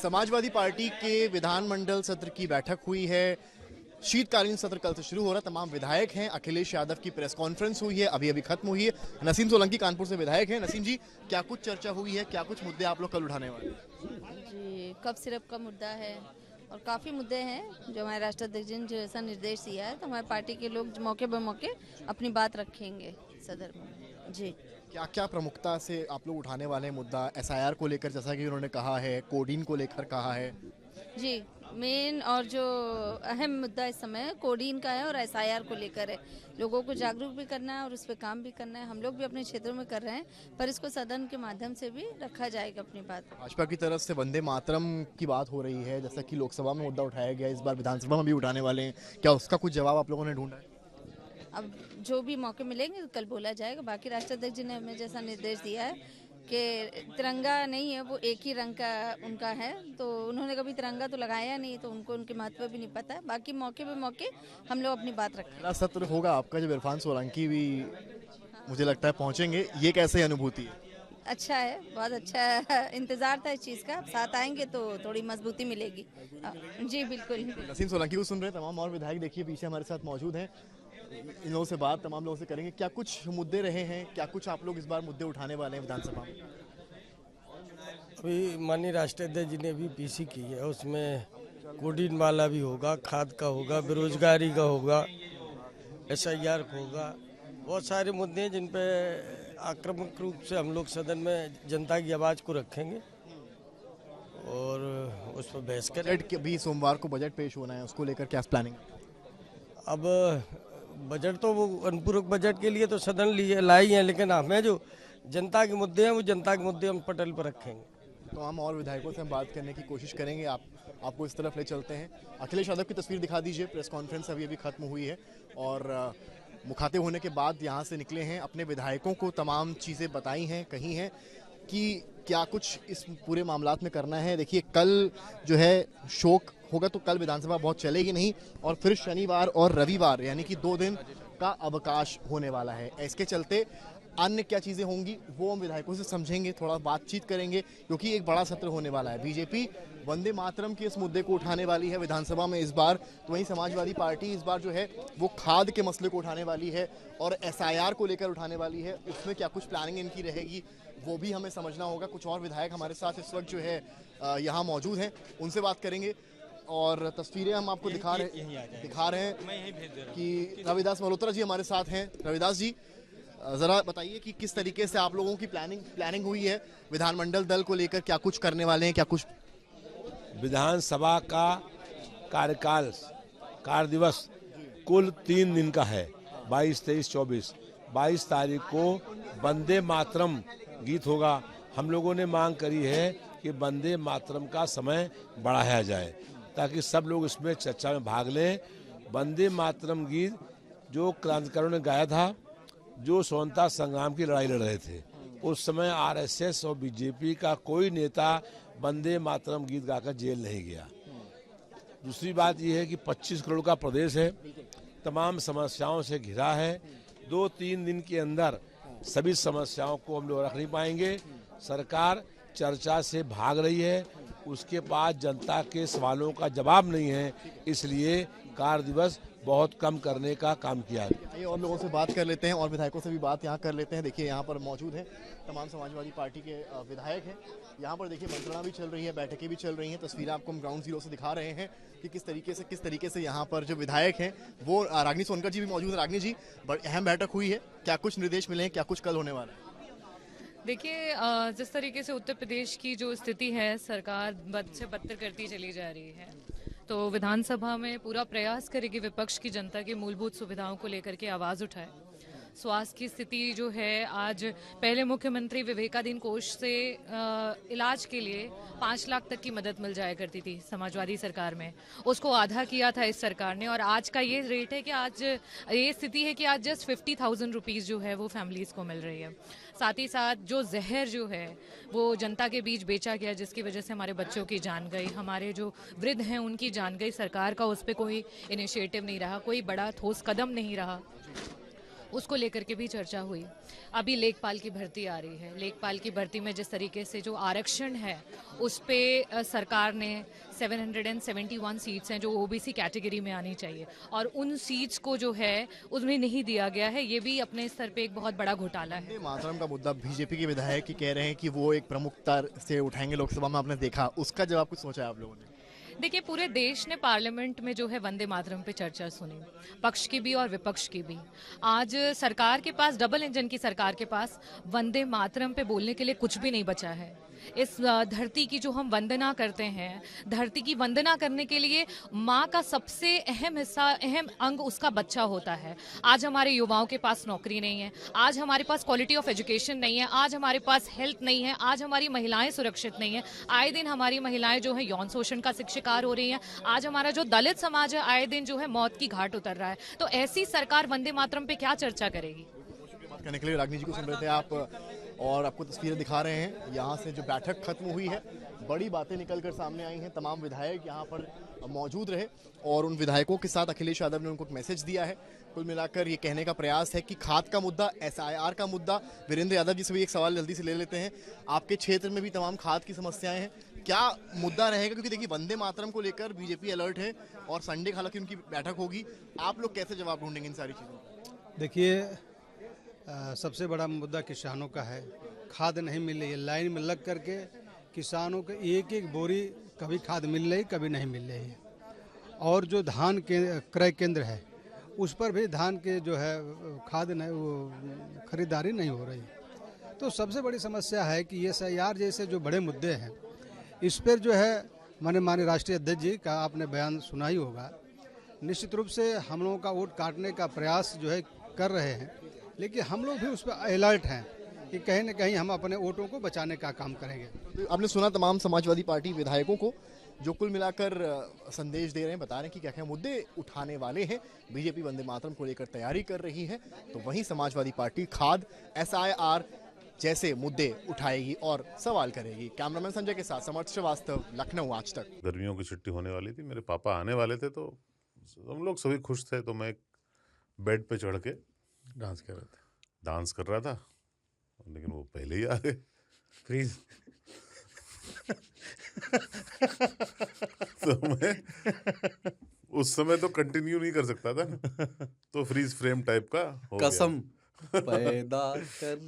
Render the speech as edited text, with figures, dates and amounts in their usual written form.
Samajwadi party के विधानमंडल सत्र की बैठक हुई है। शीतकालीन सत्र कल से शुरू हो रहा है। तमाम विधायक हैं। अखिलेश यादव की प्रेस कॉन्फ्रेंस हुई है, अभी अभी खत्म हुई है। नसीम सोलंकी कानपुर से विधायक हैं। नसीम जी, क्या कुछ चर्चा हुई है, क्या कुछ मुद्दे आप लोग कल उठाने वाले हैं? जी, कप सिरप का मुद्दा है और काफ़ी मुद्दे हैं जो हमारे राष्ट्राध्यक्ष जी ने जैसा निर्देश दिया है, तो हमारे पार्टी के लोग मौके ब मौके अपनी बात रखेंगे सदर में। जी, क्या क्या प्रमुखता से आप लोग उठाने वाले हैं मुद्दा? एसआईआर को लेकर जैसा कि उन्होंने कहा है, कोडीन को लेकर कहा है। जी, मेन और जो अहम मुद्दा इस समय कोडीन का है और एसआईआर को लेकर है। लोगों को जागरूक भी करना है और उस पर काम भी करना है। हम लोग भी अपने क्षेत्रों में कर रहे हैं, पर इसको सदन के माध्यम से भी रखा जाएगा अपनी बात। भाजपा की तरफ से वंदे मातरम की बात हो रही है, जैसा कि लोकसभा में मुद्दा उठाया गया, इस बार विधानसभा में भी उठाने वाले हैं। क्या उसका कुछ जवाब आप लोगों ने ढूंढा है? अब जो भी मौके मिलेंगे कल बोला जाएगा। बाकी राष्ट्राध्यक्ष जी ने हमें जैसा निर्देश दिया है कि तिरंगा नहीं है, वो एक ही रंग का उनका है, तो उन्होंने कभी तिरंगा तो लगाया नहीं, तो उनको उनके महत्व भी नहीं पता है। बाकी मौके पे मौके हम लोग अपनी बात रखें। पहला सत्र होगा आपका जब इरफान सोलंकी भी मुझे लगता है पहुंचेंगे, ये कैसे अनुभूति है? अच्छा है, बहुत अच्छा है। इंतजार था इस चीज़ का। आप साथ आएंगे तो थोड़ी मजबूती मिलेगी। जी बिल्कुल। नसीम सोलंकी को सुन रहे हैं। तमाम और विधायक देखिए पीछे हमारे साथ मौजूद हैं। इन लोगों से बात तमाम लोगों से करेंगे। क्या कुछ मुद्दे रहे हैं, क्या कुछ आप लोग इस बार मुद्दे उठाने वाले हैं विधानसभा में? अभी माननीय राष्ट्राध्यक्ष जी ने भी पीसी की है, उसमें कोडीन वाला भी होगा, खाद का होगा, बेरोजगारी का होगा, एसआईआर का होगा। बहुत सारे मुद्दे हैं जिन पे आक्रामक रूप से हम लोग सदन में जनता की आवाज़ को रखेंगे और उस पर बहस करें। बजट के भी सोमवार को बजट पेश होना है, उसको लेकर क्या प्लानिंग? अब बजट तो वो अनुपूरक बजट के लिए तो सदन लिए लाई है, लेकिन हमें जो जनता के मुद्दे हैं वो जनता के मुद्दे हम पटल पर रखेंगे। तो हम और विधायकों से हम बात करने की कोशिश करेंगे। आपको इस तरफ ले चलते हैं। अखिलेश यादव की तस्वीर दिखा दीजिए। प्रेस कॉन्फ्रेंस अभी अभी खत्म हुई है और मुखातिब होने के बाद यहाँ से निकले हैं। अपने विधायकों को तमाम चीज़ें बताई हैं, कही हैं कि क्या कुछ इस पूरे मामलात में करना है। देखिए कल जो है शोक होगा, तो कल विधानसभा बहुत चलेगी नहीं और फिर शनिवार और रविवार यानी कि 2 दिन का अवकाश होने वाला है। इसके चलते अन्य क्या चीज़ें होंगी वो हम विधायकों से समझेंगे, थोड़ा बातचीत करेंगे, क्योंकि एक बड़ा सत्र होने वाला है। बीजेपी वंदे मातरम के इस मुद्दे को उठाने वाली है विधानसभा में इस बार, तो वहीं समाजवादी पार्टी इस बार जो है वो खाद के मसले को उठाने वाली है और एसआईआर को लेकर उठाने वाली है। उसमें क्या कुछ प्लानिंग इनकी रहेगी वो भी हमें समझना होगा। कुछ और विधायक हमारे साथ इस वक्त जो है यहाँ मौजूद हैं, उनसे बात करेंगे और तस्वीरें हम आपको दिखा रहे हैं कि रविदास मल्होत्रा जी हमारे साथ हैं। रविदास जी, जरा बताइए कि किस तरीके से आप लोगों की प्लानिंग हुई है विधानमंडल दल को लेकर, क्या कुछ करने वाले हैं, क्या कुछ? विधानसभा का कार्य दिवस कुल 3 दिन का है, 22, 23, 24। 22 तारीख को वंदे मातरम गीत होगा। हम लोगों ने मांग करी है कि वंदे मातरम का समय बढ़ाया जाए ताकि सब लोग इसमें चर्चा में भाग लें। वंदे मातरम गीत जो क्रांतिकारियों ने गाया था, जो स्वतंत्रता संग्राम की लड़ाई लड़ रहे थे, उस समय आरएसएस और बीजेपी का कोई नेता वंदे मातरम गीत गाकर जेल नहीं गया। दूसरी बात यह है कि 25 करोड़ का प्रदेश है, तमाम समस्याओं से घिरा है। 2-3 दिन के अंदर सभी समस्याओं को हम लोग रख नहीं पाएंगे। सरकार चर्चा से भाग रही है, उसके पास जनता के सवालों का जवाब नहीं है, इसलिए कार्य दिवस बहुत कम करने का काम किया है। आइए और लोगों से बात कर लेते हैं और विधायकों से भी बात यहाँ कर लेते हैं। देखिए यहाँ पर मौजूद हैं तमाम समाजवादी पार्टी के विधायक हैं। यहाँ पर देखिए मंत्रणा भी चल रही है, बैठकें भी चल रही हैं। तस्वीरें आपको हम ग्राउंड जीरो से दिखा रहे हैं कि किस तरीके से यहाँ पर जो विधायक हैं वो रागिनी सोनकर जी भी मौजूद है। रागिनी जी, बड़ी अहम बैठक हुई है, क्या कुछ निर्देश मिले हैं, क्या कुछ कल होने वाला है? देखिए, जिस तरीके से उत्तर प्रदेश की जो स्थिति है, सरकार बद से बदतर करती चली जा रही है, तो विधानसभा में पूरा प्रयास करेगी विपक्ष की जनता की मूलभूत सुविधाओं को लेकर के आवाज़ उठाए। स्वास्थ्य की स्थिति जो है, आज पहले मुख्यमंत्री विवेकाधीन कोष से इलाज के लिए 5 लाख तक की मदद मिल जाया करती थी समाजवादी सरकार में, उसको आधा किया था इस सरकार ने और आज का ये रेट है कि आज ये स्थिति है कि आज जस्ट 50,000 रुपीज़ जो है वो फैमिलीज़ को मिल रही है। साथ ही साथ जो जहर जो है वो जनता के बीच बेचा गया, जिसकी वजह से हमारे बच्चों की जान गई, हमारे जो वृद्ध हैं उनकी जान गई। सरकार का उस पर कोई इनिशिएटिव नहीं रहा, कोई बड़ा ठोस कदम नहीं रहा। उसको लेकर के भी चर्चा हुई। अभी लेखपाल की भर्ती आ रही है, लेखपाल की भर्ती में जिस तरीके से जो आरक्षण है उस पे सरकार ने 771 सीट्स हैं जो ओबीसी कैटेगरी में आनी चाहिए और उन सीट्स को जो है उन्हें नहीं दिया गया है। ये भी अपने स्तर पे एक बहुत बड़ा घोटाला है। मातरम का मुद्दा बीजेपी के विधायक ही कह रहे हैं कि वो एक प्रमुखता से उठाएंगे लोकसभा में, आपने देखा, उसका जवाब कुछ सोचा है आप लोगों ने? देखिए, पूरे देश ने पार्लियामेंट में जो है वंदे मातरम पे चर्चा सुनी, पक्ष की भी और विपक्ष की भी। आज सरकार के पास, डबल इंजन की सरकार के पास, वंदे मातरम पे बोलने के लिए कुछ भी नहीं बचा है। इस धरती की जो हम वंदना करते हैं, धरती की वंदना करने के लिए माँ का सबसे अहम हिस्सा, अहम अंग उसका बच्चा होता है। आज हमारे युवाओं के पास नौकरी नहीं है, आज हमारे पास क्वालिटी ऑफ एजुकेशन नहीं है, आज हमारे पास हेल्थ नहीं है, आज हमारी महिलाएं सुरक्षित नहीं है। आए दिन हमारी महिलाएं जो है यौन शोषण का शिकार हो रही हैं। आज हमारा जो दलित समाज है आए दिन जो है मौत की घाट उतर रहा है। तो ऐसी सरकार वंदे मातरम पे क्या चर्चा करेगी? बात करने के लिए रागिनी जी को सुन रहे थे आप, और आपको तस्वीरें दिखा रहे हैं यहाँ से जो बैठक खत्म हुई है। बड़ी बातें निकलकर सामने आई हैं, तमाम विधायक यहाँ पर मौजूद रहे और उन विधायकों के साथ अखिलेश यादव ने उनको एक मैसेज दिया है। कुल मिलाकर ये कहने का प्रयास है कि खाद का मुद्दा, SIR का मुद्दा, वीरेंद्र यादव जी से भी एक सवाल जल्दी से ले लेते हैं। आपके क्षेत्र में भी तमाम खाद की समस्याएं हैं, क्या मुद्दा रहेगा? क्योंकि देखिए वंदे मातरम को लेकर बीजेपी अलर्ट है और संडे हालांकि उनकी बैठक होगी, आप लोग कैसे जवाब ढूंढेंगे इन सारी चीज़ों का? देखिए, सबसे बड़ा मुद्दा किसानों का है। खाद नहीं मिल रही है, लाइन में लग करके किसानों के एक एक बोरी कभी खाद मिल रही, कभी नहीं मिल रही है। और जो धान के क्रय केंद्र है उस पर भी धान के जो है खाद नहीं, वो खरीदारी नहीं हो रही। तो सबसे बड़ी समस्या है कि ये SIR जैसे जो बड़े मुद्दे हैं इस पर जो है माननीय राष्ट्रीय अध्यक्ष जी का आपने बयान सुना ही होगा। निश्चित रूप से हम लोगों का वोट काटने का प्रयास जो है कर रहे हैं, लेकिन हम लोग भी उस पर अलर्ट हैं कि कहीं न कहीं हम अपने वोटों को बचाने का काम करेंगे। तो आपने सुना तमाम समाजवादी पार्टी विधायकों को जो कुल मिलाकर संदेश दे रहे हैं, बता रहे हैं कि क्या क्या मुद्दे उठाने वाले हैं। बीजेपी वंदे मातरम को लेकर तैयारी कर रही है, तो वहीं समाजवादी पार्टी खाद, SIR जैसे मुद्दे उठाएगी और सवाल करेगी। कैमरामैन संजय के साथ समर्थ श्रीवास्तव, लखनऊ आज तक। गर्मियों की छुट्टी होने वाली थी, मेरे पापा आने वाले थे, तो हम लोग सभी खुश थे। तो मैं एक बेड पे चढ़ के डांस कर रहा था, लेकिन वो पहले ही आ गए। फ्रीज तो मैं उस समय तो कंटिन्यू नहीं कर सकता था, तो फ्रीज फ्रेम टाइप का हो गया। कसम पैदा कर